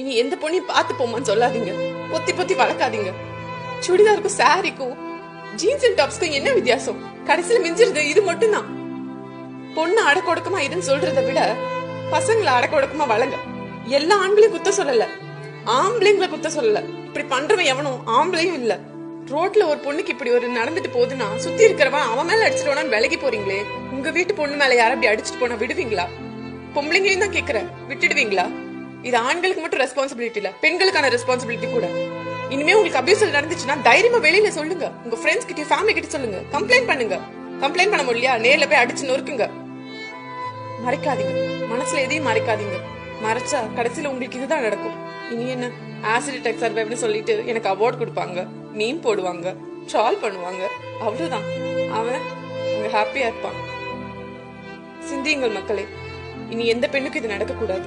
இனி எந்த பொண்ணையும் பார்த்து போமான்னு சொல்லாதீங்க. பொத்தி பொத்தி வளர்க்காதீங்க. சுடிதாருக்கும் சாரிக்கும் ஜீன்ஸ் அண்ட் டாப்ஸ்க்கும் என்ன வித்தியாசம்? கடைசியில மிஞ்சிருது இது மட்டும் தான். பொண்ணு அடக்க ஒடுக்கமா இதுன்னு சொல்றதை விட பசங்களை அடக்க ஒடுக்கமா வளங்க. எல்லா ஆண்களையும் குத்த சொல்லல, ஆம்பளைங்களை குத்த சொல்லல. இப்படி பண்றவன் எவனும் ஆம்பளையும் இல்ல. ரோட்ல ஒரு பொண்ணுக்கு இப்படி ஒரு நடந்துட்டு போகுதுன்னா சுத்தி இருக்கிறவன் அவன் மேல அடிச்சிட்டு விலகி போறீங்களே. உங்க வீட்டு பொண்ணு மேல யாரும் அப்படி அடிச்சுட்டு போனா விடுவீங்களா? பொம்பளைங்களையும் தான் கேக்குறேன், விட்டுடுவீங்களா? இது ஆண்களுக்கு மட்டும் ரெஸ்பான்சிபிலிட்டி இல்ல, பெண்களுக்கான ரெஸ்பான்சிபிலிட்டி கூட. இனிமே உங்களுக்கு அபியூசல் நடந்துச்சுன்னா தைரியமா வெளியில சொல்லுங்க. உங்க ஃப்ரெண்ட்ஸ் கிட்ட, ஃபேமிலி கிட்ட சொல்லுங்க. கம்ப்ளைண்ட் பண்ணுங்க. கம்ப்ளைண்ட் பண்ண முடியலையா நேர்ல போய் அடிச்சு நொறுக்குங்க. மறைக்காதீங்க, மனசுல எதையும் மறைக்காதீங்க. மறைச்சா கடைசியில உங்களுக்கு இதுதான் நடக்கும். இனி என்ன ஆசிட் அட்டாக் சர்வைவ்னு சொல்லிட்டு எனக்கு அவார்ட் கொடுப்பாங்க, மீம் போடுவாங்க, ட்ரால் பண்ணுவாங்க. அவ்வளவுதான். அவன் அங்க ஹாப்பியா இருப்பான். சிந்தியுங்கள் மக்களே, இனி எந்த பெண்ணுக்கு இது நடக்க கூடாது.